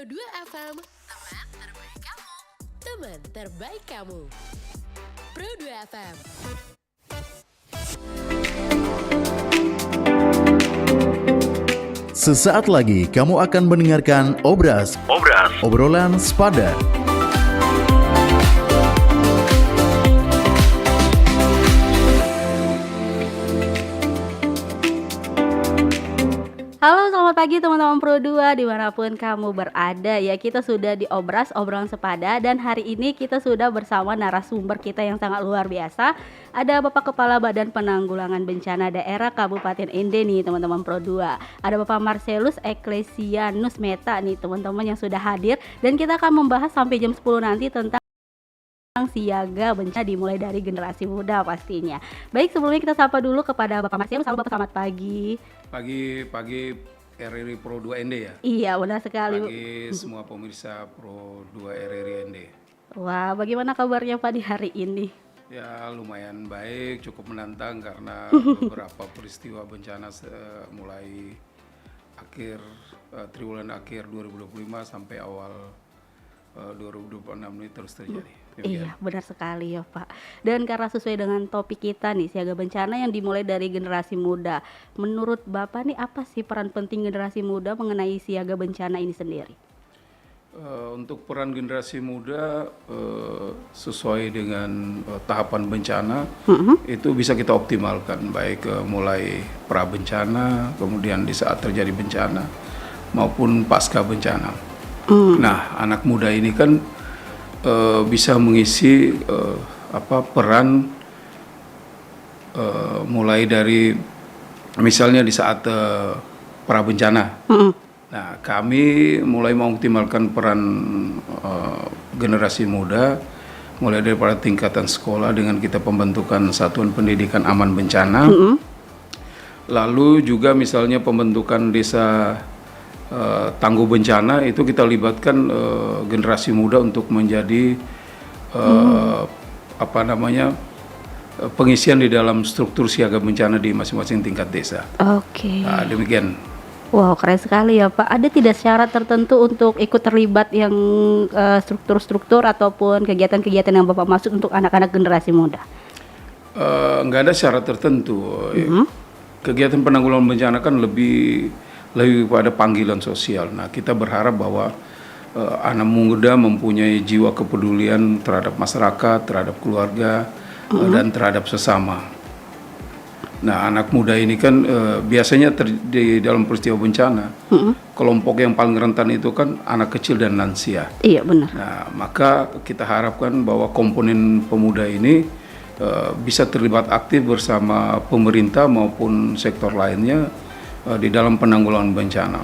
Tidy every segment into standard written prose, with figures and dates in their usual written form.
Pro2 FM, teman terbaik kamu. Teman terbaik kamu. Pro2 FM. Sesaat lagi kamu akan mendengarkan Obras Obrolan Sepadan. Halo, selamat pagi teman-teman Pro2 dimanapun kamu berada ya. Kita sudah di Obras Obrolan Sepada dan hari ini kita sudah bersama narasumber kita yang sangat luar biasa. Ada Bapak Kepala Badan Penanggulangan Bencana Daerah Kabupaten Ende nih teman-teman Pro2. Ada Bapak Marcelus Ecclesianus Meta nih teman-teman yang sudah hadir. Dan kita akan membahas sampai jam 10 nanti tentang siaga bencana dimulai dari generasi muda pastinya. Baik, sebelumnya kita sapa dulu kepada Bapak Marcelus. Halo Bapak, selamat pagi. Pagi RRI Pro 2 ND ya? Iya, benar sekali. Pagi semua pemirsa Pro 2 RRI ND. Wah, bagaimana kabarnya Pak di hari ini? Ya lumayan baik, cukup menantang karena beberapa peristiwa bencana mulai triwulan akhir 2025 sampai awal 2026 ini terus terjadi. Demikian. Iya, benar sekali ya Pak. Dan karena sesuai dengan topik kita nih, siaga bencana yang dimulai dari generasi muda. Menurut Bapak nih apa sih peran penting generasi muda mengenai siaga bencana ini sendiri? Untuk peran generasi muda sesuai dengan tahapan bencana itu bisa kita optimalkan baik mulai pra bencana, kemudian di saat terjadi bencana maupun pasca bencana. Nah, anak muda ini kan bisa mengisi peran mulai dari misalnya di saat pra bencana. Nah, kami mulai mengoptimalkan peran generasi muda mulai daripada tingkatan sekolah dengan kita pembentukan satuan pendidikan aman bencana. Lalu juga misalnya pembentukan desa tangguh bencana itu kita libatkan generasi muda untuk menjadi pengisian di dalam struktur siaga bencana di masing-masing tingkat desa. Oke. Nah, demikian. Wow, keren sekali ya Pak. Ada tidak syarat tertentu untuk ikut terlibat yang struktur-struktur ataupun kegiatan-kegiatan yang Bapak maksud untuk anak-anak generasi muda? Nggak ada syarat tertentu. Kegiatan penanggulangan bencana kan lebih pada panggilan sosial. Nah, kita berharap bahwa anak muda mempunyai jiwa kepedulian terhadap masyarakat, terhadap keluarga, dan terhadap sesama. Nah, anak muda ini kan biasanya di dalam peristiwa bencana, kelompok yang paling rentan itu kan anak kecil dan lansia. Iya, benar. Nah, maka kita harapkan bahwa komponen pemuda ini bisa terlibat aktif bersama pemerintah maupun sektor lainnya di dalam penanggulangan bencana.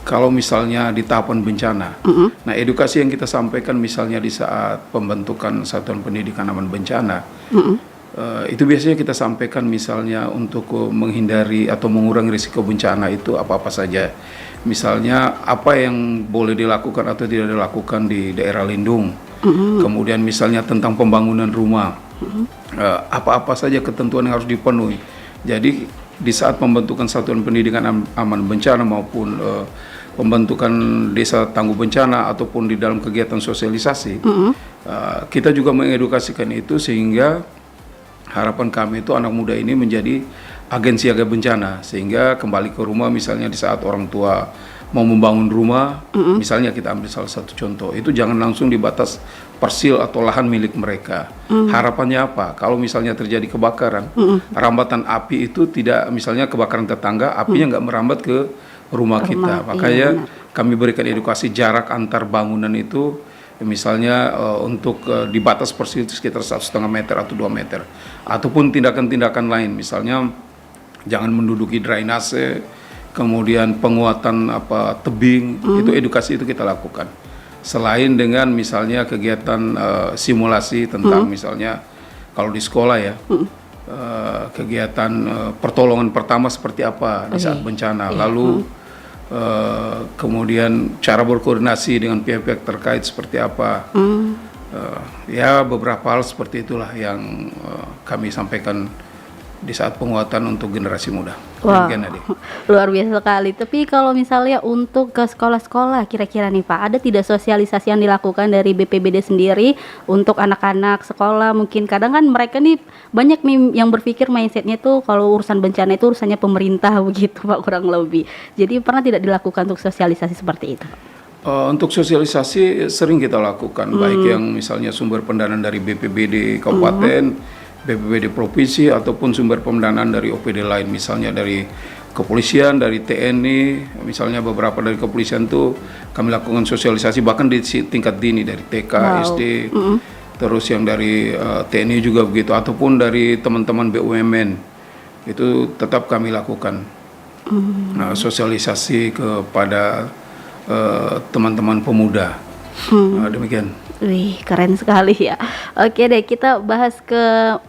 Kalau misalnya di tahapan bencana, nah edukasi yang kita sampaikan misalnya di saat pembentukan satuan pendidikan aman bencana, itu biasanya kita sampaikan misalnya untuk menghindari atau mengurangi risiko bencana itu apa-apa saja. Misalnya apa yang boleh dilakukan atau tidak dilakukan di daerah lindung. Kemudian misalnya tentang pembangunan rumah, apa-apa saja ketentuan yang harus dipenuhi. Jadi di saat pembentukan satuan pendidikan aman bencana maupun pembentukan desa tangguh bencana ataupun di dalam kegiatan sosialisasi, kita juga mengedukasikan itu sehingga harapan kami itu anak muda ini menjadi agen siaga bencana sehingga kembali ke rumah misalnya di saat orang tua mau membangun rumah, misalnya kita ambil salah satu contoh, itu jangan langsung dibatas persil atau lahan milik mereka. Harapannya apa? Kalau misalnya terjadi kebakaran, rambatan api itu tidak, misalnya kebakaran tetangga, apinya nggak merambat ke rumah kita. Makanya kami berikan edukasi jarak antar bangunan itu, misalnya untuk di batas persil itu sekitar 1,5 meter atau 2 meter. Ataupun tindakan-tindakan lain, misalnya jangan menduduki drainase, kemudian penguatan tebing, itu edukasi itu kita lakukan. Selain dengan misalnya kegiatan simulasi tentang misalnya kalau di sekolah ya, kegiatan pertolongan pertama seperti apa di saat bencana, lalu kemudian cara berkoordinasi dengan pihak-pihak terkait seperti apa. Ya beberapa hal seperti itulah yang kami sampaikan di saat penguatan untuk generasi muda. Wah, Demikian, Adi. luar biasa sekali. Tapi kalau misalnya untuk ke sekolah-sekolah, kira-kira nih Pak, ada tidak sosialisasi yang dilakukan dari BPBD sendiri untuk anak-anak sekolah? Mungkin kadang kan mereka nih banyak nih yang berpikir mindsetnya tuh kalau urusan bencana itu urusannya pemerintah begitu Pak, kurang lebih. Jadi pernah tidak dilakukan untuk sosialisasi seperti itu, Pak? Untuk sosialisasi sering kita lakukan, baik yang misalnya sumber pendanaan dari BPBD Kabupaten, BPBD Provinsi, ataupun sumber pendanaan dari OPD lain, misalnya dari kepolisian, dari TNI, misalnya beberapa dari kepolisian itu kami lakukan sosialisasi bahkan di tingkat dini dari TK, SD, terus yang dari TNI juga begitu, ataupun dari teman-teman BUMN itu tetap kami lakukan sosialisasi kepada teman-teman pemuda. Demikian. Wih, keren sekali ya. Oke deh, kita bahas ke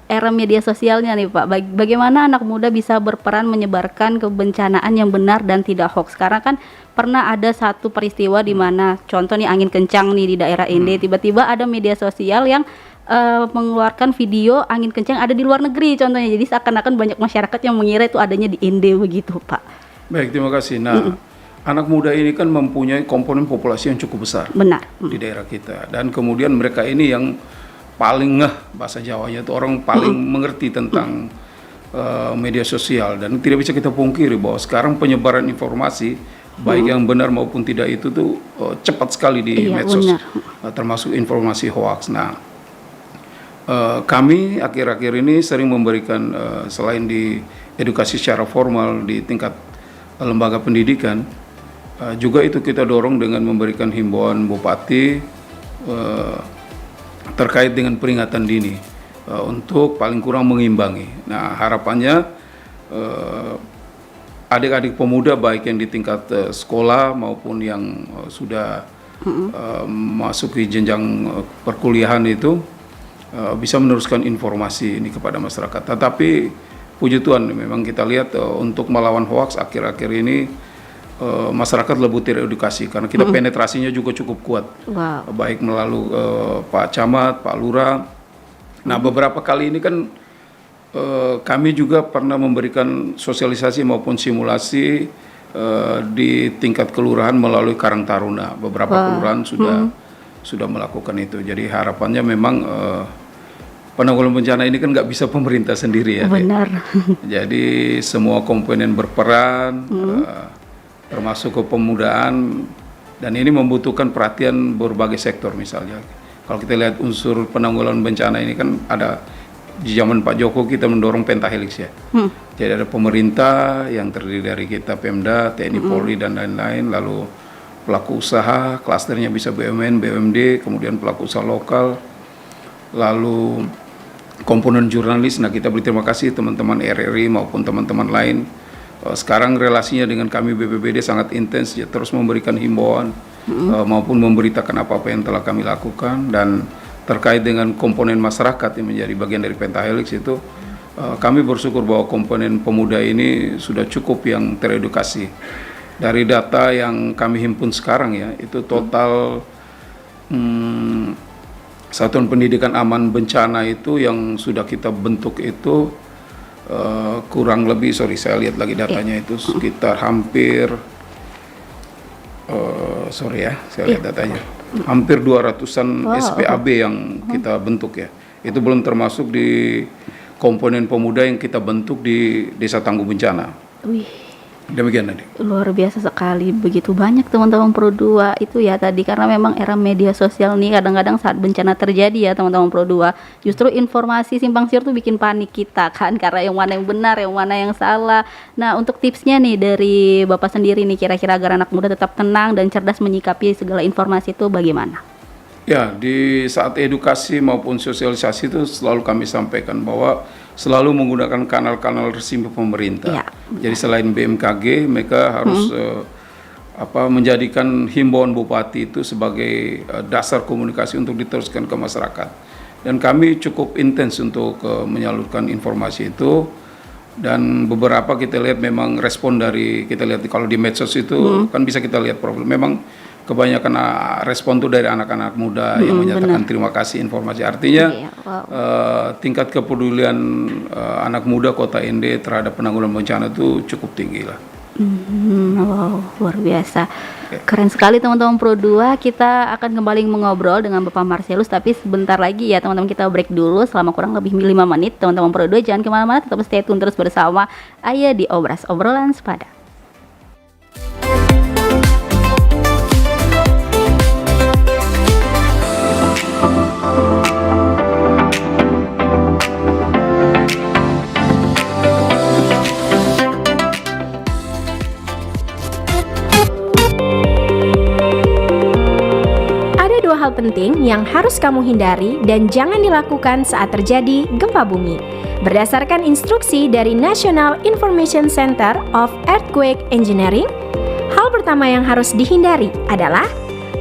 era media sosialnya nih Pak. Bagaimana anak muda bisa berperan menyebarkan kebencanaan yang benar dan tidak hoax? Karena kan pernah ada satu peristiwa di mana contoh nih angin kencang nih di daerah Inde, tiba-tiba ada media sosial yang mengeluarkan video angin kencang ada di luar negeri contohnya. Jadi seakan-akan banyak masyarakat yang mengira itu adanya di Inde begitu Pak. Baik, terima kasih. Nah, anak muda ini kan mempunyai komponen populasi yang cukup besar. Benar. Di daerah kita, dan kemudian mereka ini yang paling bahasa Jawanya itu orang paling mengerti tentang media sosial, dan tidak bisa kita pungkiri bahwa sekarang penyebaran informasi baik yang benar maupun tidak itu tuh cepat sekali di medsos, termasuk informasi hoax. Nah, kami akhir-akhir ini sering memberikan selain di edukasi secara formal di tingkat lembaga pendidikan, juga itu kita dorong dengan memberikan himbauan bupati terkait dengan peringatan dini untuk paling kurang mengimbangi. Nah, harapannya adik-adik pemuda baik yang di tingkat sekolah maupun yang sudah masuk ke jenjang perkuliahan itu bisa meneruskan informasi ini kepada masyarakat. Tetapi puji Tuhan memang kita lihat untuk melawan hoaks akhir-akhir ini masyarakat lebih teredukasi karena kita penetrasinya juga cukup kuat, baik melalui Pak Camat, Pak Lurah. Nah, beberapa kali ini kan kami juga pernah memberikan sosialisasi maupun simulasi di tingkat kelurahan melalui Karang Taruna. Beberapa kelurahan sudah melakukan itu. Jadi harapannya memang penanggulangan bencana ini kan nggak bisa pemerintah sendiri ya. Benar. Jadi semua komponen berperan. Termasuk kepemudaan, dan ini membutuhkan perhatian berbagai sektor. Misalnya kalau kita lihat unsur penanggulangan bencana ini kan ada di zaman Pak Joko kita mendorong pentahelix ya. Jadi ada pemerintah yang terdiri dari kita Pemda, TNI Polri dan lain-lain, lalu pelaku usaha, klasternya bisa BUMN, BUMD, kemudian pelaku usaha lokal, lalu komponen jurnalis. Nah, kita berterima kasih teman-teman RRI maupun teman-teman lain. Sekarang relasinya dengan kami BPBD sangat intens, ya, terus memberikan himbauan maupun memberitakan apa-apa yang telah kami lakukan. Dan terkait dengan komponen masyarakat yang menjadi bagian dari pentahelix itu, kami bersyukur bahwa komponen pemuda ini sudah cukup yang teredukasi. Dari data yang kami himpun sekarang ya, itu total satuan pendidikan aman bencana itu yang sudah kita bentuk itu kurang lebih, saya lihat lagi datanya itu sekitar hampir saya lihat datanya hampir 200-an SPAB yang kita bentuk ya. Itu belum termasuk di komponen pemuda yang kita bentuk di Desa Tangguh Bencana. Demikian tadi. Luar biasa sekali, begitu banyak teman-teman Pro 2 itu ya tadi, karena memang era media sosial nih kadang-kadang saat bencana terjadi ya teman-teman Pro 2, justru informasi simpang siur tuh bikin panik kita kan, karena yang mana yang benar, yang mana yang salah. Nah, untuk tipsnya nih dari Bapak sendiri nih kira-kira agar anak muda tetap tenang dan cerdas menyikapi segala informasi itu bagaimana? Ya, di saat edukasi maupun sosialisasi itu selalu kami sampaikan bahwa selalu menggunakan kanal-kanal resmi pemerintah. Ya. Jadi selain BMKG, mereka harus menjadikan himbauan bupati itu sebagai dasar komunikasi untuk diteruskan ke masyarakat. Dan kami cukup intens untuk menyalurkan informasi itu. Dan beberapa kita lihat memang respon dari, kita lihat kalau di medsos itu kan bisa kita lihat problem. Memang kebanyakan respon tuh dari anak-anak muda yang menyatakan terima kasih informasi. Artinya tingkat kepedulian anak muda Kota Ende terhadap penanggulangan bencana itu cukup tinggi lah. Wow, luar biasa. Keren sekali teman-teman Pro 2. Kita akan kembali mengobrol dengan Bapak Marcelus, tapi sebentar lagi ya teman-teman, kita break dulu selama kurang lebih 5 menit. Teman-teman Pro 2 jangan kemana-mana, tetap stay tune terus bersama Ayah di Obras, obrolan sepada. Hal penting yang harus kamu hindari dan jangan dilakukan saat terjadi gempa bumi. Berdasarkan instruksi dari National Information Center of Earthquake Engineering, hal pertama yang harus dihindari adalah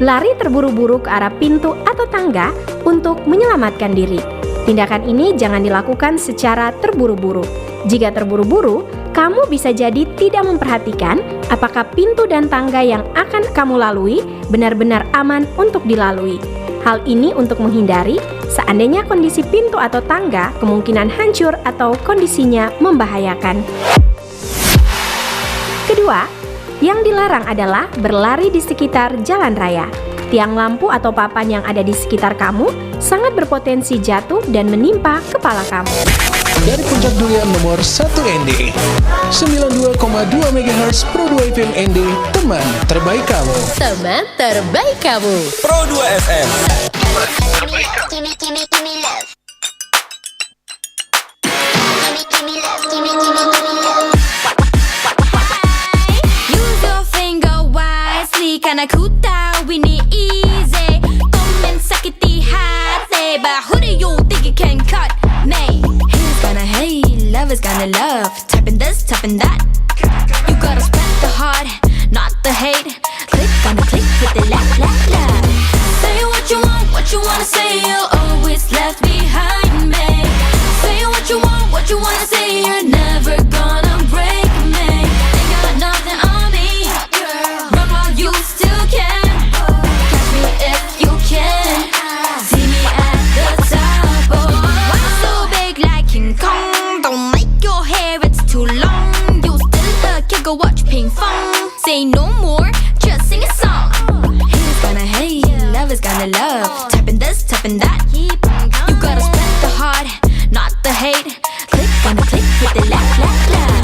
lari terburu-buru ke arah pintu atau tangga untuk menyelamatkan diri. Tindakan ini jangan dilakukan secara terburu-buru. Jika terburu-buru, kamu bisa jadi tidak memperhatikan apakah pintu dan tangga yang akan kamu lalui benar-benar aman untuk dilalui. Hal ini untuk menghindari seandainya kondisi pintu atau tangga kemungkinan hancur atau kondisinya membahayakan. Kedua, yang dilarang adalah berlari di sekitar jalan raya. Tiang lampu atau papan yang ada di sekitar kamu sangat berpotensi jatuh dan menimpa kepala kamu. Dari puncak durian nomor 1 ND 92,2 MHz Pro 2 FM ND, teman terbaik kamu. Teman terbaik kamu. Pro 2 FM. Use your finger wisely, karena ku tahu ini easy. Komen sakiti hati, but who do you think you can cut me? Gonna hate, love is gonna love. Typing this, typing that. You gotta spread the heart, not the hate. Click on the click with the laugh, laugh, laugh. Say what you wanna say. You're always left behind me. Say what you wanna say. You're never gonna break me. Ain't got nothing on me. Run while you still can. Catch me if you can. See me at the top. Oh, I'm so big like King Kong. Don't make your hair, it's too long. You still a kid, go watch ping pong. Say no more, just sing a song. Haters gonna hate, love is gonna love. Typing this, typing that. You gotta spread the heart, not the hate. Click on the click with the laugh, laugh, laugh.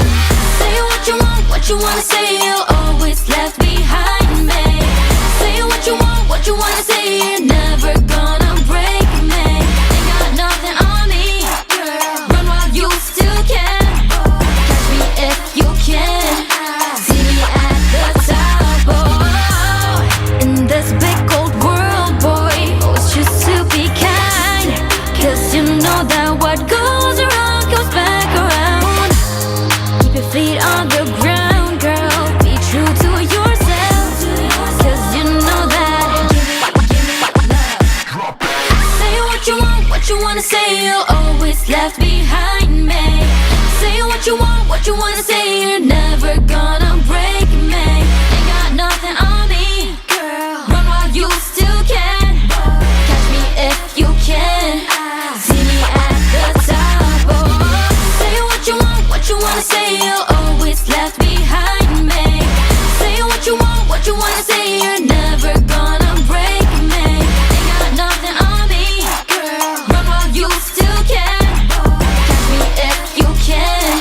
Say what you wanna say. You're always left behind me. Say what you wanna say. You're never gonna break me. Ain't got nothing on me. Run while you still can. Catch me if you can. See me at the top. Oh, in this big old world, boy, always choose to be kind. 'Cause you know that what goes around comes back around. Keep your feet on the ground, girl. Be true to yourself. 'Cause you know that. Give me love. Say what you wanna say. You're always left behind me. Say what you wanna say. You're never gonna break me. Ain't got nothing on me, girl. Run while you still can. Catch me if you can. See me at the top. Oh, say what you wanna say. You're always left behind me. Say what you wanna say. You're never gonna break me. Ain't got nothing on me, girl. Run while you still can. Catch me if you can.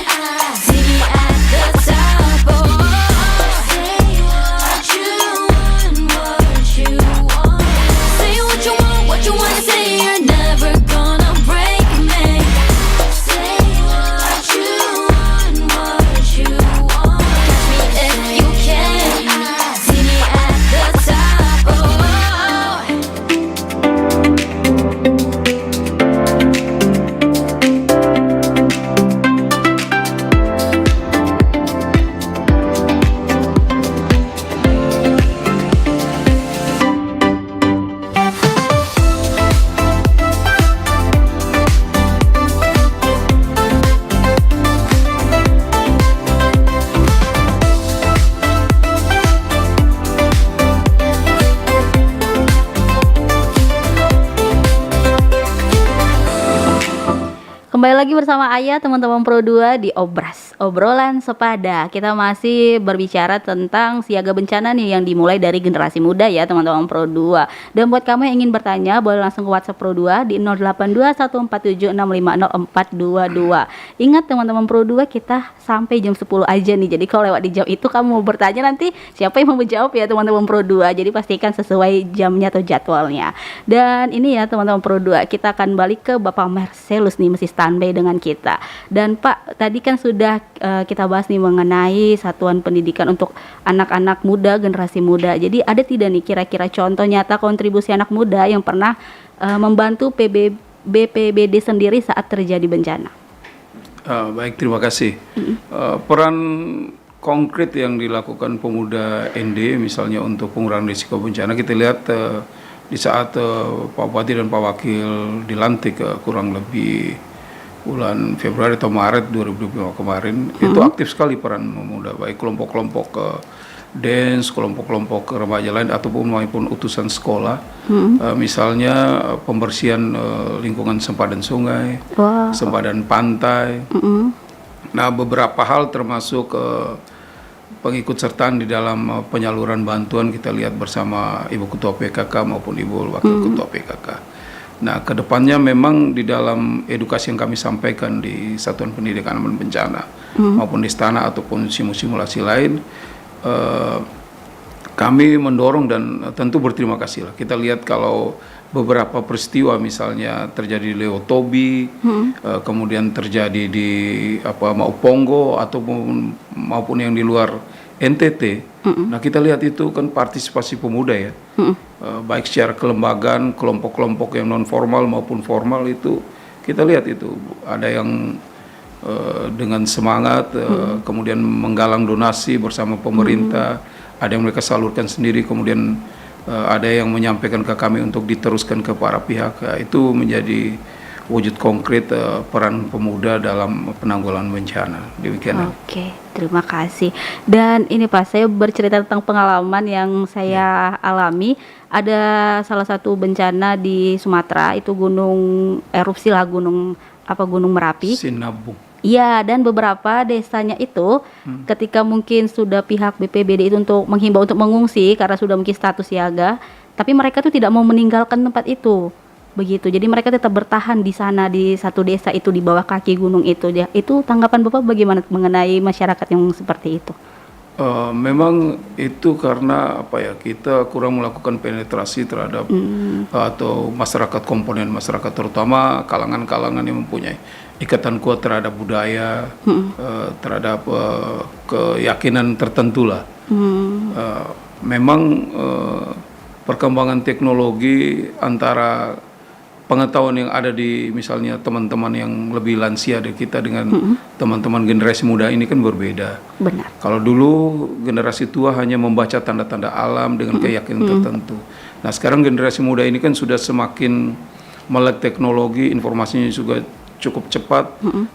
See me at the top. Kembali lagi bersama Ayah, teman-teman Pro 2 di Obras, obrolan sepada. Kita masih berbicara tentang siaga bencana nih yang dimulai dari generasi muda ya teman-teman Pro 2. Dan buat kamu yang ingin bertanya, boleh langsung ke WhatsApp Pro 2 di 082147650422. Ingat teman-teman Pro 2, kita sampai jam 10 aja nih. Jadi kalau lewat di jam itu kamu mau bertanya, nanti siapa yang mau menjawab ya teman-teman Pro 2. Jadi pastikan sesuai jamnya atau jadwalnya. Dan ini ya teman-teman Pro 2, kita akan balik ke Bapak Marcelus nih, masih standby dengan kita. Dan Pak, tadi kan sudah kita bahas nih mengenai satuan pendidikan untuk anak-anak muda, generasi muda. Jadi ada tidak nih kira-kira contoh nyata kontribusi anak muda yang pernah membantu BPBD sendiri saat terjadi bencana? Baik, terima kasih. Peran konkret yang dilakukan pemuda ND misalnya untuk pengurangan risiko bencana, kita lihat di saat Pak Bupati dan Pak Wakil dilantik kurang lebih bulan Februari atau Maret 2025 kemarin, itu aktif sekali peran pemuda, baik kelompok-kelompok dance, kelompok-kelompok remaja lain ataupun maupun utusan sekolah. Misalnya pembersihan lingkungan sempadan sungai, sempadan pantai. Nah, beberapa hal termasuk pengikutsertaan di dalam penyaluran bantuan kita lihat bersama Ibu Ketua PKK maupun Ibu Wakil Ketua PKK. Nah, kedepannya memang di dalam edukasi yang kami sampaikan di Satuan Pendidikan Aman Bencana maupun di Istana ataupun simulasi lain, kami mendorong dan tentu berterima kasih lah. Kita lihat kalau beberapa peristiwa misalnya terjadi di Leotobi, kemudian terjadi di Mauponggo maupun yang di luar NTT. Nah, kita lihat itu kan partisipasi pemuda ya, baik secara kelembagaan, kelompok-kelompok yang non formal maupun formal, itu kita lihat itu ada yang dengan semangat kemudian menggalang donasi bersama pemerintah, ada yang mereka salurkan sendiri, kemudian ada yang menyampaikan ke kami untuk diteruskan ke para pihak. Itu menjadi wujud konkret peran pemuda dalam penanggulangan bencana. Demikian. Oke, terima kasih. Dan ini Pak, saya bercerita tentang pengalaman yang saya alami. Ada salah satu bencana di Sumatera, itu gunung erupsi lah, gunung Merapi. Sinabung. Iya, dan beberapa desanya itu ketika mungkin sudah pihak BPBD itu untuk menghimbau untuk mengungsi karena sudah mungkin status siaga, tapi mereka tuh tidak mau meninggalkan tempat itu. Begitu. Jadi mereka tetap bertahan di sana, di satu desa itu, di bawah kaki gunung itu. Itu tanggapan Bapak bagaimana mengenai masyarakat yang seperti itu? Memang itu karena kita kurang melakukan penetrasi terhadap atau masyarakat, komponen masyarakat, terutama kalangan-kalangan yang mempunyai ikatan kuat terhadap budaya, terhadap keyakinan tertentu lah. Memang perkembangan teknologi antara pengetahuan yang ada di misalnya teman-teman yang lebih lansia dari kita dengan teman-teman generasi muda ini kan berbeda. Benar. Kalau dulu generasi tua hanya membaca tanda-tanda alam dengan keyakinan tertentu. Nah, sekarang generasi muda ini kan sudah semakin melek teknologi, informasinya juga cukup cepat.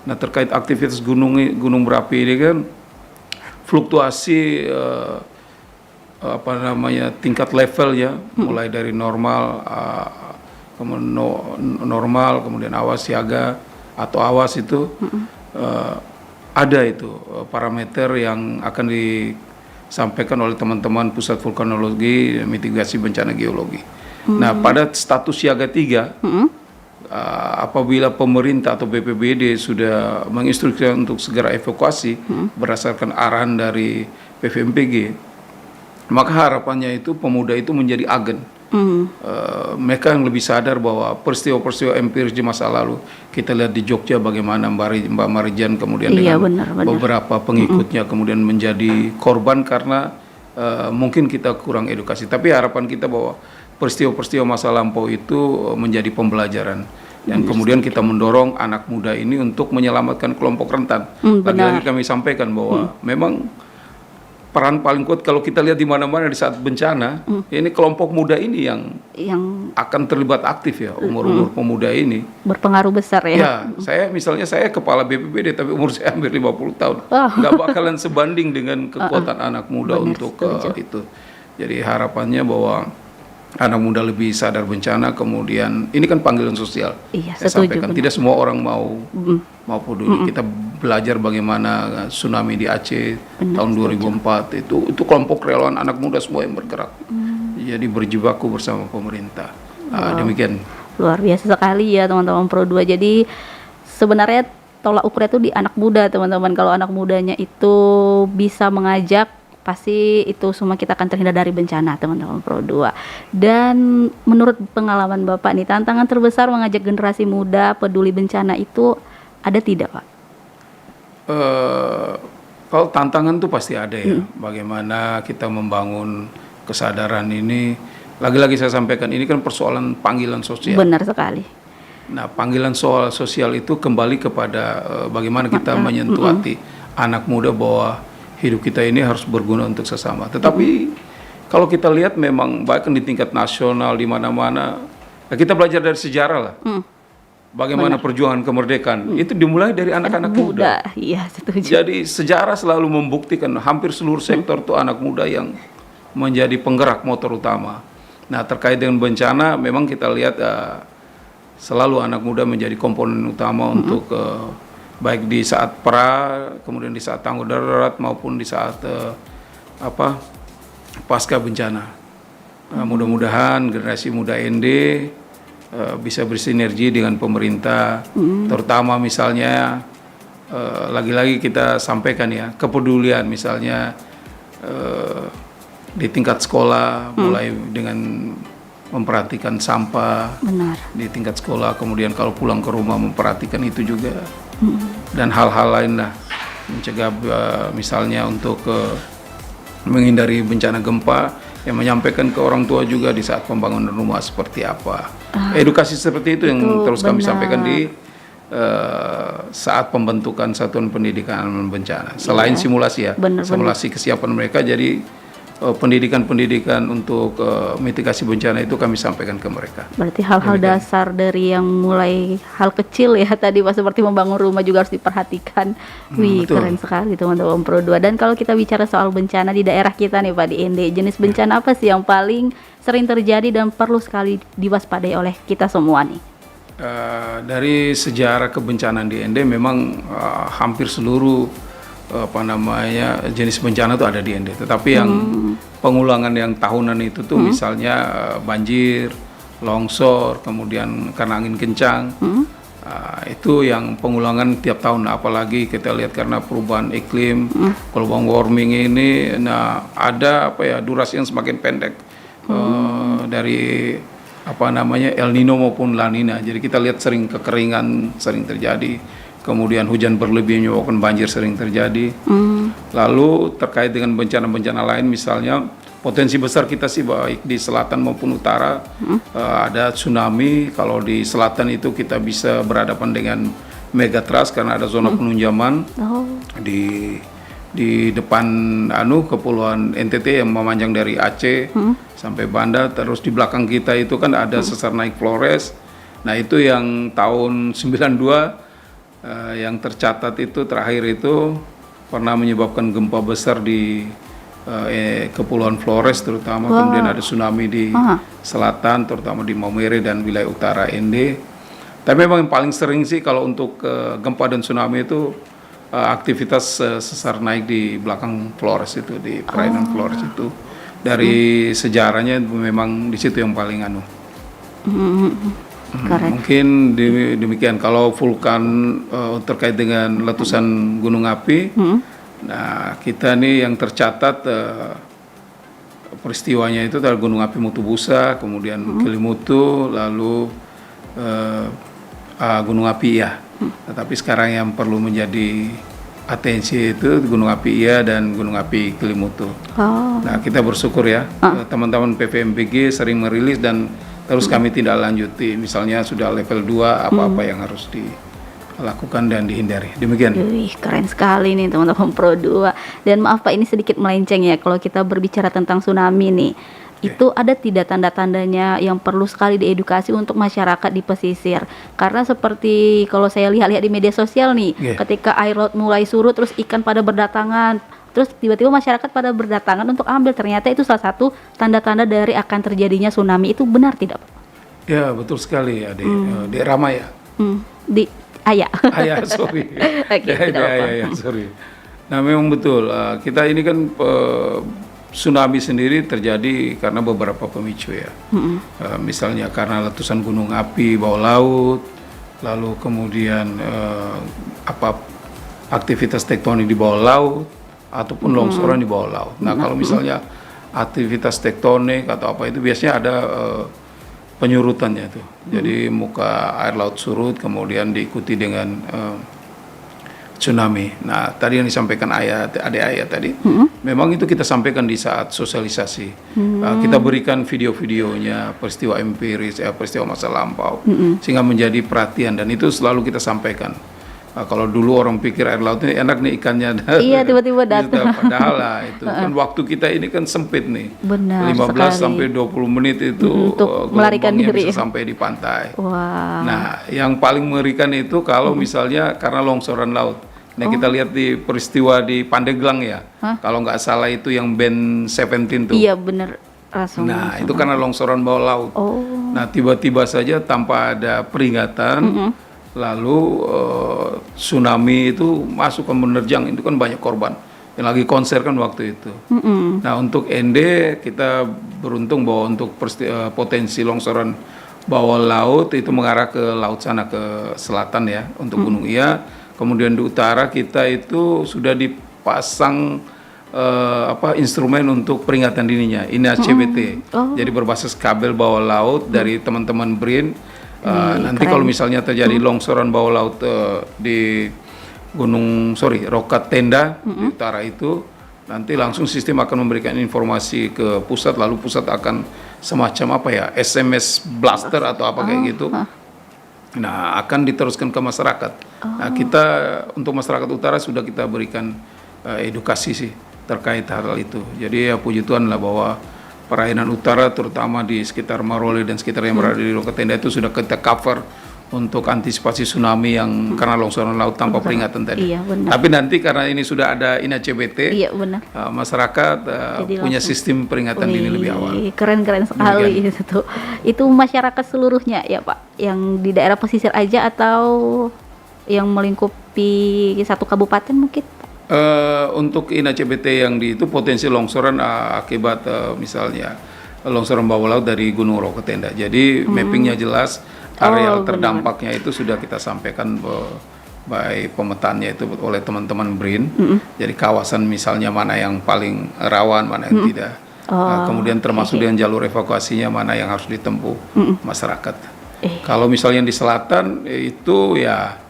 Nah, terkait aktivitas gunung berapi ini kan fluktuasi tingkat level ya, mulai dari normal, kemudian awas siaga atau awas itu ada itu parameter yang akan disampaikan oleh teman-teman Pusat Vulkanologi Mitigasi Bencana Geologi. Nah, pada status siaga 3 apabila pemerintah atau BPBD sudah menginstruksikan untuk segera evakuasi berdasarkan arahan dari PVMPG, maka harapannya itu pemuda itu menjadi agen. Mereka yang lebih sadar bahwa peristiwa-peristiwa empiris di masa lalu, kita lihat di Jogja bagaimana Mbak Marijan kemudian dengan beberapa pengikutnya kemudian menjadi korban karena mungkin kita kurang edukasi. Tapi harapan kita bahwa peristiwa-peristiwa masa lampau itu menjadi pembelajaran. Dan kemudian kita mendorong anak muda ini untuk menyelamatkan kelompok rentan. Lagi-lagi kami sampaikan bahwa memang peran paling kuat kalau kita lihat di mana-mana di saat bencana, ini kelompok muda ini yang akan terlibat aktif ya, umur-umur pemuda ini. Berpengaruh besar ya. Ya, saya kepala BPBD tapi umur saya hampir 50 tahun. Nggak bakalan sebanding dengan kekuatan anak muda untuk itu. Jadi harapannya bahwa anak muda lebih sadar bencana. Kemudian ini kan panggilan sosial. Iya, Saya setuju, sampaikan benar. tidak semua orang mau peduli. Kita belajar bagaimana tsunami di Aceh tahun 2004 itu kelompok relawan anak muda semua yang bergerak. Jadi berjibaku bersama pemerintah. Demikian. Luar biasa sekali ya teman-teman Pro 2. Jadi sebenarnya tolak ukurnya itu di anak muda teman-teman. Kalau anak mudanya itu bisa mengajak, pasti itu semua kita akan terhindar dari bencana teman-teman Pro 2. Dan menurut pengalaman Bapak nih, tantangan terbesar mengajak generasi muda peduli bencana itu ada tidak Pak? Kalau tantangan tuh pasti ada ya. Bagaimana kita membangun kesadaran ini. Lagi-lagi saya sampaikan ini kan persoalan panggilan sosial. Benar sekali. Nah, panggilan soal sosial itu kembali kepada bagaimana kita menyentuh hati anak muda bahwa hidup kita ini harus berguna untuk sesama. Tetapi kalau kita lihat memang bahkan di tingkat nasional di mana-mana, ya kita belajar dari sejarah lah. Bagaimana perjuangan kemerdekaan itu dimulai dari anak-anak muda. Iya, setuju. Jadi sejarah selalu membuktikan hampir seluruh sektor tuh anak muda yang menjadi penggerak motor utama. Nah, terkait dengan bencana memang kita lihat selalu anak muda menjadi komponen utama untuk baik di saat pra, kemudian di saat tanggap darurat maupun di saat pasca bencana. Mudah-mudahan generasi muda ND bisa bersinergi dengan pemerintah, terutama misalnya lagi-lagi kita sampaikan ya kepedulian misalnya di tingkat sekolah, mulai dengan memperhatikan sampah. Benar. Di tingkat sekolah, kemudian kalau pulang ke rumah memperhatikan itu juga, dan hal-hal lain lah, mencegah misalnya untuk menghindari bencana gempa, yang menyampaikan ke orang tua juga di saat pembangunan rumah seperti apa. Edukasi seperti itu yang terus kami sampaikan di saat pembentukan satuan pendidikan bencana. Selain simulasi ya, simulasi kesiapan mereka, jadi pendidikan-pendidikan untuk mitigasi bencana itu kami sampaikan ke mereka. Berarti hal-hal dasar dari yang mulai hal kecil ya tadi Pak, seperti membangun rumah juga harus diperhatikan. Wih, betul. Keren sekali teman-teman Pro 2. Dan kalau kita bicara soal bencana di daerah kita nih Pak, di ND, jenis bencana apa sih yang paling sering terjadi dan perlu sekali diwaspadai oleh kita semua nih? Dari sejarah kebencanaan di ND memang hampir seluruh jenis bencana itu ada di ND. Tetapi yang pengulangan yang tahunan itu tuh misalnya banjir, longsor, kemudian karena angin kencang, itu yang pengulangan tiap tahun. Apalagi kita lihat karena perubahan iklim, global warming ini, nah ada durasi yang semakin pendek dari El Nino maupun La Nina. Jadi kita lihat sering kekeringan sering terjadi. Kemudian hujan berlebih menyebabkan banjir sering terjadi. Lalu terkait dengan bencana-bencana lain, misalnya potensi besar kita sih baik di selatan maupun utara, ada tsunami. Kalau di selatan itu kita bisa berhadapan dengan megatrust karena ada zona penunjaman di depan kepulauan NTT yang memanjang dari Aceh sampai Banda. Terus di belakang kita itu kan ada sesar naik Flores. Nah itu yang tahun 92 yang tercatat itu terakhir itu pernah menyebabkan gempa besar di Kepulauan Flores terutama. Kemudian ada tsunami di selatan terutama di Maumere dan wilayah utara ND. Tapi memang yang paling sering sih kalau untuk gempa dan tsunami itu aktivitas sesar naik di belakang Flores itu, di perairan Flores itu. Dari sejarahnya memang di situ yang paling mungkin demikian. Kalau vulkan terkait dengan letusan gunung api, nah kita nih yang tercatat peristiwanya itu adalah gunung api Mutubusa, kemudian Kelimutu, lalu gunung api Iya. Tetapi sekarang yang perlu menjadi atensi itu gunung api Iya dan gunung api Kelimutu. Nah kita bersyukur ya, teman-teman PVMBG sering merilis dan terus kami tidak lanjuti, misalnya sudah level 2 apa-apa yang harus dilakukan dan dihindari. Demikian. Wih, keren sekali nih teman-teman Pro 2. Dan maaf Pak, ini sedikit melenceng ya, kalau kita berbicara tentang tsunami nih, itu ada tidak tanda-tandanya yang perlu sekali diedukasi untuk masyarakat di pesisir? Karena seperti kalau saya lihat-lihat di media sosial nih, ketika air laut mulai surut terus ikan pada berdatangan, Terus tiba-tiba masyarakat pada berdatangan untuk ambil, ternyata itu salah satu tanda-tanda dari akan terjadinya tsunami. Itu benar tidak Pak? Ya betul sekali ya di Rama ya. Di Ayah. Ayah sorry. Oke, tidak apa-apa. Ya, sorry. Nah memang betul kita ini kan tsunami sendiri terjadi karena beberapa pemicu ya. Misalnya karena letusan gunung api bawah laut, lalu kemudian aktivitas tektonik di bawah laut ataupun longsoran di bawah laut. Nah kalau misalnya aktivitas tektonik atau apa itu biasanya ada penyurutannya itu. Jadi muka air laut surut kemudian diikuti dengan tsunami. Nah tadi yang disampaikan adik Ayah tadi, memang itu kita sampaikan di saat sosialisasi. Kita berikan video-videonya peristiwa empiris, peristiwa masa lampau, sehingga menjadi perhatian dan itu selalu kita sampaikan. Kalau dulu orang pikir air laut ini enak nih ikannya, iya tiba-tiba datang. Padahal lah itu kan waktu kita ini kan sempit nih, benar 15 sekali. sampai 20 menit itu untuk melarikan diri bisa sampai di pantai. Wah. Nah yang paling mengerikan itu kalau misalnya karena longsoran laut. Nah kita lihat di peristiwa di Pandeglang ya, kalau nggak salah itu yang band 17 tuh. Iya benar. Nah itu karena longsoran bawah laut. Nah tiba-tiba saja tanpa ada peringatan, lalu tsunami itu masuk ke menerjang, itu kan banyak korban. Yang lagi konser kan waktu itu. Nah untuk ND kita beruntung bahwa untuk potensi longsoran bawah laut itu mengarah ke laut sana ke selatan ya untuk Gunung Iya. Kemudian di utara kita itu sudah dipasang instrumen untuk peringatan dininya, INACBT. Jadi berbasis kabel bawah laut dari teman-teman BRIN. Nanti kalau misalnya terjadi longsoran bawah laut di Rokat Tenda di utara itu, nanti langsung sistem akan memberikan informasi ke pusat, lalu pusat akan semacam SMS blaster atau apa kayak gitu. Nah akan diteruskan ke masyarakat. Nah kita untuk masyarakat utara sudah kita berikan edukasi sih terkait hal itu. Jadi ya puji Tuhan lah bahwa perairan utara terutama di sekitar Marole dan sekitar yang berada di Rokat Tenda itu sudah kita cover untuk antisipasi tsunami yang karena longsoran laut tanpa peringatan tadi. Iya, benar. Tapi nanti karena ini sudah ada INACBT, iya, benar. Masyarakat punya sistem peringatan dini lebih awal. Keren-keren sekali itu. Itu masyarakat seluruhnya ya Pak, yang di daerah pesisir aja atau yang melingkupi satu kabupaten mungkin? Untuk INACBT yang itu potensi longsoran akibat misalnya longsoran bawah laut dari Gunung Rokat Tenda. Jadi mappingnya jelas, areal terdampaknya itu sudah kita sampaikan baik pemetaannya itu oleh teman-teman BRIN. Jadi kawasan misalnya mana yang paling rawan, mana yang tidak. Kemudian termasuk dengan jalur evakuasinya mana yang harus ditempuh masyarakat. Kalau misalnya di selatan itu ya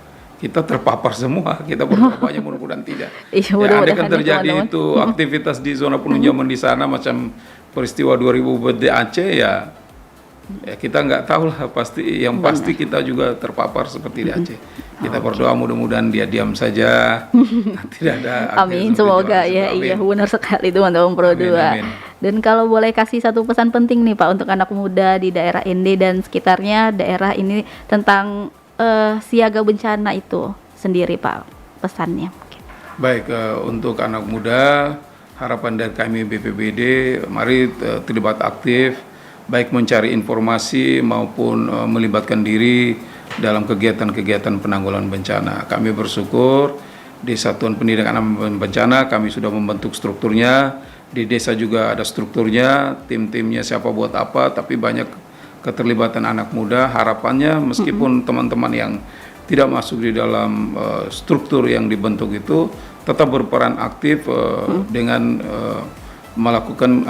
kita terpapar semua, kita berdoanya mudah-mudahan tidak. Ya, ada kan terjadi itu aktivitas di zona penunjaman di sana macam peristiwa 2000 di Aceh ya kita nggak tahu lah pasti. Yang pasti kita juga terpapar seperti di Aceh. Kita berdoa mudah-mudahan dia diam saja, tidak ada. Amin, semoga ya. Iya benar sekali teman-teman Pro 2. Dan kalau boleh kasih satu pesan penting nih Pak untuk anak muda di daerah ND dan sekitarnya daerah ini tentang siaga bencana itu sendiri Pak, pesannya mungkin. Baik, untuk anak muda harapan dari kami BPBD mari terlibat aktif baik mencari informasi maupun melibatkan diri dalam kegiatan-kegiatan penanggulangan bencana. Kami bersyukur di Satuan Pendidikan Anak Bencana kami sudah membentuk strukturnya, di desa juga ada strukturnya, tim-timnya siapa buat apa, tapi banyak keterlibatan anak muda. Harapannya meskipun teman-teman yang tidak masuk di dalam struktur yang dibentuk itu tetap berperan aktif dengan melakukan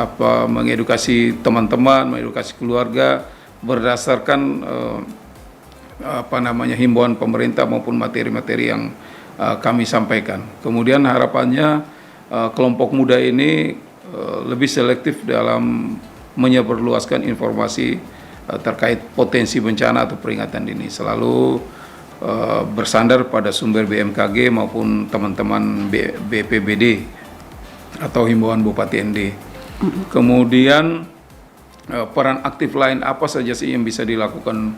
mengedukasi teman-teman, mengedukasi keluarga berdasarkan himbauan pemerintah maupun materi-materi yang kami sampaikan. Kemudian harapannya kelompok muda ini lebih selektif dalam menyebarluaskan informasi terkait potensi bencana atau peringatan dini, selalu bersandar pada sumber BMKG maupun teman-teman BPBD atau himbauan Bupati ND. Kemudian peran aktif lain apa saja sih yang bisa dilakukan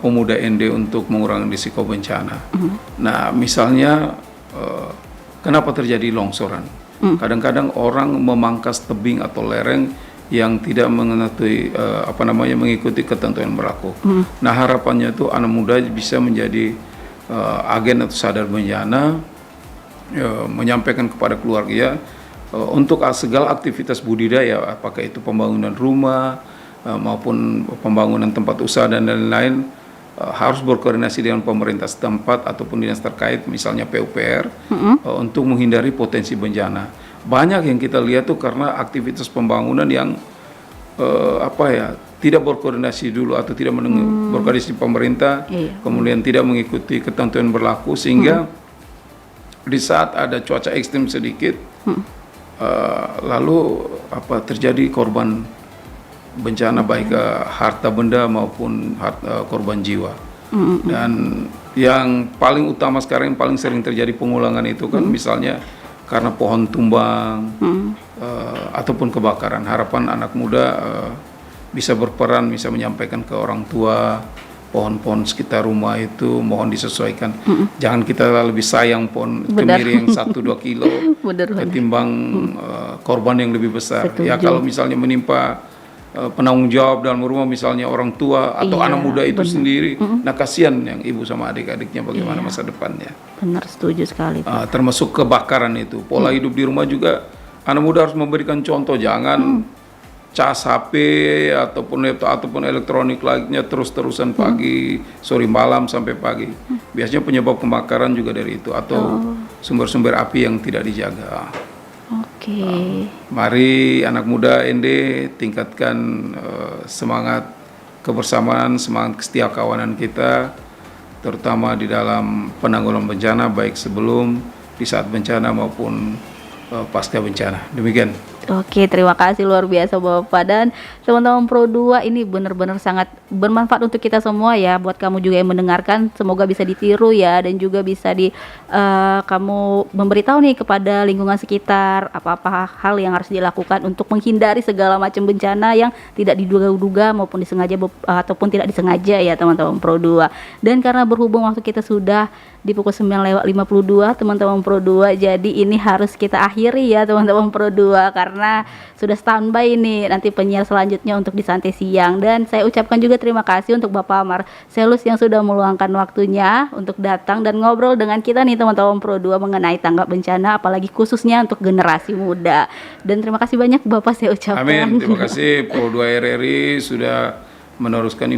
pemuda ND untuk mengurangi risiko bencana? Nah misalnya kenapa terjadi longsoran? Kadang-kadang orang memangkas tebing atau lereng yang tidak mengikuti ketentuan yang berlaku. Nah, harapannya itu anak muda bisa menjadi agen atau sadar bencana, menyampaikan kepada keluarga untuk segala aktivitas budidaya, apakah itu pembangunan rumah maupun pembangunan tempat usaha dan lain-lain, harus berkoordinasi dengan pemerintah setempat ataupun dinas terkait, misalnya PUPR, untuk menghindari potensi bencana. Banyak yang kita lihat tuh karena aktivitas pembangunan yang tidak berkoordinasi dulu atau tidak berkoordinasi pemerintah, kemudian tidak mengikuti ketentuan berlaku, sehingga di saat ada cuaca ekstrim sedikit, lalu terjadi korban bencana, baik harta benda maupun korban jiwa. Dan yang paling utama sekarang, yang paling sering terjadi pengulangan itu kan misalnya karena pohon tumbang ataupun kebakaran. Harapan anak muda bisa berperan, bisa menyampaikan ke orang tua, pohon-pohon sekitar rumah itu mohon disesuaikan. Jangan kita lebih sayang pohon kemiri yang 1-2 kilo ketimbang korban yang lebih besar. Setuju. Ya kalau misalnya menimpa penanggung jawab dalam rumah, misalnya orang tua atau anak muda itu sendiri, nah kasihan yang ibu sama adik-adiknya bagaimana masa depannya. Benar, setuju sekali. Termasuk kebakaran itu, pola hidup di rumah juga anak muda harus memberikan contoh, jangan cas HP ataupun laptop ataupun elektronik lainnya terus-terusan pagi, sore, malam sampai pagi. Biasanya penyebab kebakaran juga dari itu, atau sumber-sumber api yang tidak dijaga. Mari anak muda ND tingkatkan semangat kebersamaan, semangat kesetiakawanan kita, terutama di dalam penanggulangan bencana, baik sebelum, di saat bencana maupun pasca bencana. Demikian. Oke, terima kasih luar biasa Bapak dan teman-teman Pro 2. Ini benar-benar sangat bermanfaat untuk kita semua ya, buat kamu juga yang mendengarkan. Semoga bisa ditiru ya, dan juga bisa kamu memberitahu nih kepada lingkungan sekitar apa-apa hal yang harus dilakukan untuk menghindari segala macam bencana yang tidak diduga-duga maupun disengaja ataupun tidak disengaja ya teman-teman Pro 2. Dan karena berhubung waktu kita sudah di pukul 9:52 teman-teman Pro 2, jadi ini harus kita akhiri ya teman-teman Pro 2 karena sudah standby nih nanti penyiar selanjutnya untuk di Santai Siang. Dan saya ucapkan juga terima kasih untuk Bapak Marcelus yang sudah meluangkan waktunya untuk datang dan ngobrol dengan kita nih teman-teman Pro 2 mengenai tanggap bencana, apalagi khususnya untuk generasi muda. Dan terima kasih banyak Bapak, saya ucapkan. Amin, terima kasih Pro 2 RRI sudah meneruskan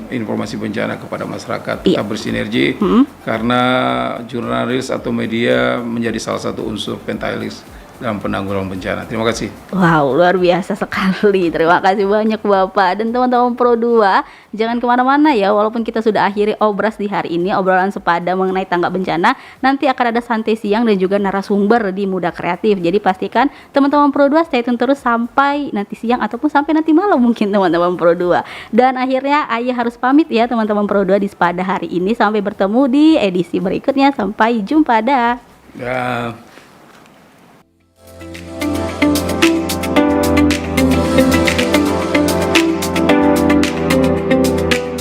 informasi bencana kepada masyarakat. Kita bersinergi karena jurnalis atau media menjadi salah satu unsur pentahelik dalam penanggulangan bencana. Terima kasih. Wow, luar biasa sekali. Terima kasih banyak Bapak dan teman-teman Pro 2. Jangan kemana-mana ya, walaupun kita sudah akhiri obras di hari ini, obrolan sepada mengenai tanggap bencana, nanti akan ada Santai Siang dan juga narasumber di Muda Kreatif. Jadi pastikan teman-teman Pro 2 stay tune terus sampai nanti siang ataupun sampai nanti malam mungkin teman-teman Pro 2. Dan akhirnya Ayah harus pamit ya teman-teman Pro 2 di sepada hari ini. Sampai bertemu di edisi berikutnya. Sampai jumpa dah. Ya.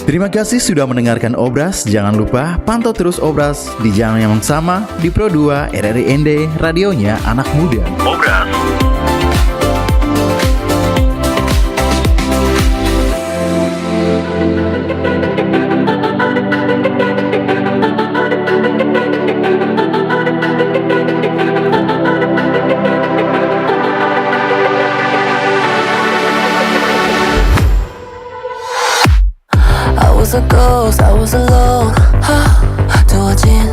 Terima kasih sudah mendengarkan Obras. Jangan lupa pantau terus Obras di jam yang sama di Pro 2 RRI ND, radionya anak muda. Obras. I was a ghost, I was alone. 두어진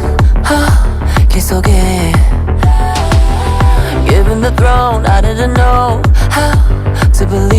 길 속에 given the throne, I didn't know how to believe.